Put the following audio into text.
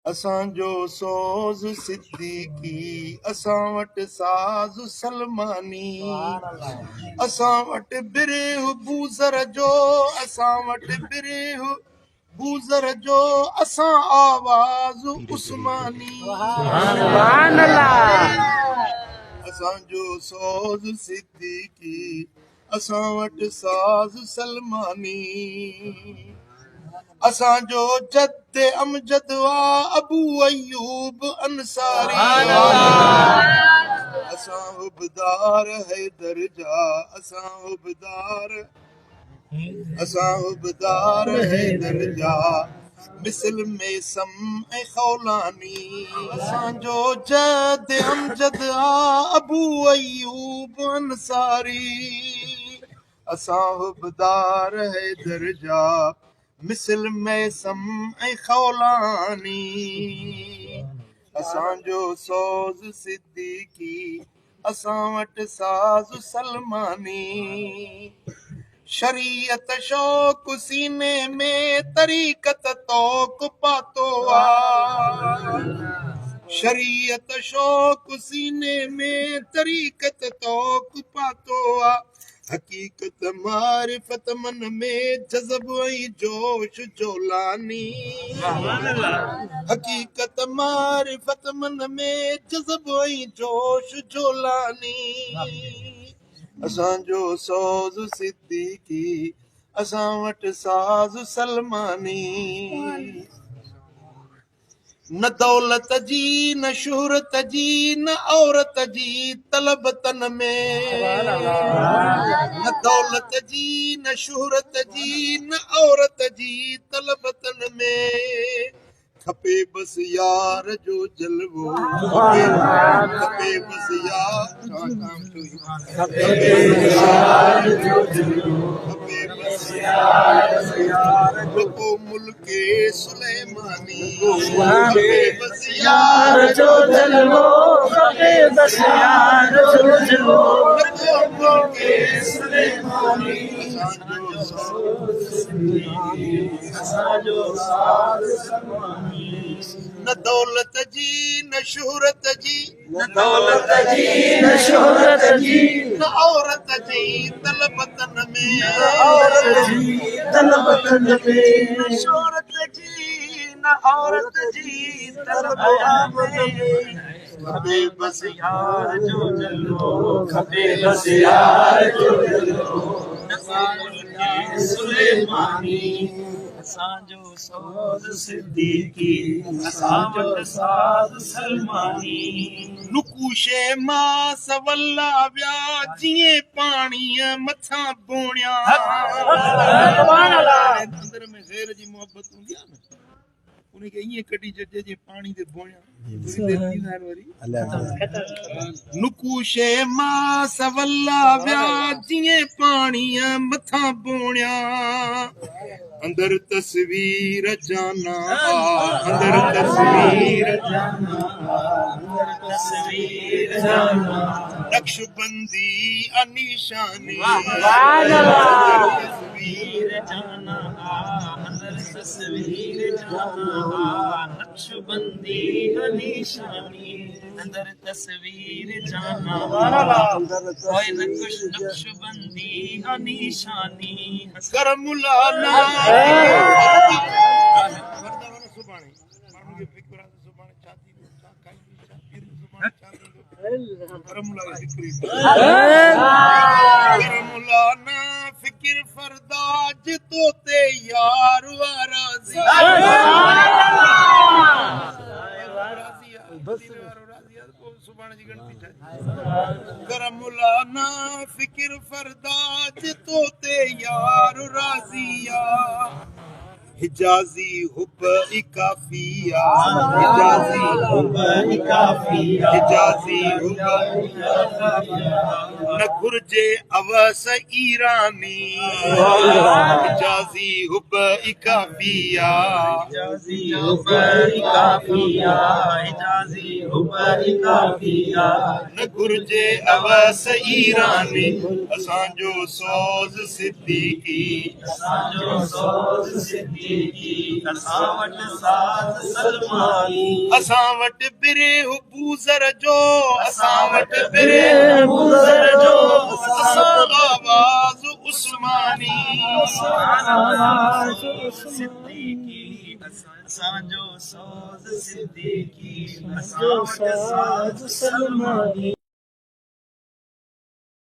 असांजो सोज़ सिद्दीकी, असां वटि साज़ सलमानी, असां वटि बिरेह बूज़र जो, असां वटि बिरेह बूज़र जो, असां आवाज़ उस्मानी। असांजो सोज़ सिद्दीकी, असां वटि साज़ सलमानी, असांजो जद अमजद वा अबू अयूब अंसारी, असां हुबदार हैदर जा, असां हुबदार हैदर जा, मिसल में सम ऐं खौलानी। असांजो जद अमजद आ अबू अयूब अंसारी, असां हुबदार हैदर जा, मिसल में सम ऐं खौलानी। असांजो सोज़ सिद्दीकी, असां वटि साज़ सलमानी, शरीयत शौक़ सीने में तरीक़त तौक़ पातो आ, शरीयत शौक़ सीने में तरीक़त तौक़ पातो आ, हकीकत मारिफत मन में जज़ब ऐं जोश जोलानी, हकीकत मारिफत मन में जज़ब ऐं जोश जोलानी। असांजो सोज़ सिद्दीकी, असां वटि साज़ सलमानी, न दौलत जी न शोहरत जी न औरत जी तलबतन में, न दौलत जी न शोहरत जी न औरत जी तलबतन में, खपे बस यार जो जलवो, खपे बस यार को मुल्के सुलेमानी, खपे बस यार जो जलवो, खपे बस यार जो जलवो, को मुल्के सुलेमानी। असांजो साज़ सलमानी, न दौलत जी न शोहरत जी, न दौलत जी न शोहरत जी न औरत जी तलबतन में, औरत जी तलबतन में, न शोहरत जी न औरत जी तलबतन में, खपे बस यार जो जलवो, खपे बस यार जो जलवो, सुलेमानी। असांजो सोज़ सिद्दीकी, असां वटि साज़ सलमानी, नुकूशे मां सवला विया जीअं पाणीअ मथां बोणिया, अंदर में ग़ैर जी मोहबत हूंदी आहे न, उनखे ईअं कढी छॾिजे जीअं पाणी ते बोणिया। नुकूशे मां सवला विया जीअं पाणीअ मथां बोणिया, अंदर तस्वीर जाना, अंदर तस्वीर जाना, तस्वीर जाना, नक्शबंदी अनिशानी, तस्वीर जाना, अंदर तस्वीर जाना, नक्शबंदी अनिशानी, अंदर तस्वीर जाना, ओए नक्शबंदी अनिशानी, करमुलाना करमुलाना फिक्र फरदाज तोते यार वाराजी, करमुलाना फिक्र फरदाज तोते यार राजिया, हिजाजी हुब इकाफिया, हिजाजी हुब इकाफिया, हिजाजी हुब न घुर्जे अवस ईरानी, हिजाजी हुब इकाफिया, हिजाजी हुब इकाफिया, हिजाजी हुब इकाफिया, न घुर्जे अवस ईरानी। असांजो सोज़ सिद्दीकी, असांजो सोज़ सिद्दीकी, सिद्दीकी असां वटि साज़ सलमानी असां वटि बिरे बूज़र जो असां वटि बिरे बूज़र जो असां आवाज़ उस्मानी सिद्दीकी असांजो साज़ सिद्दीकी असां वटि साज़ सलमानी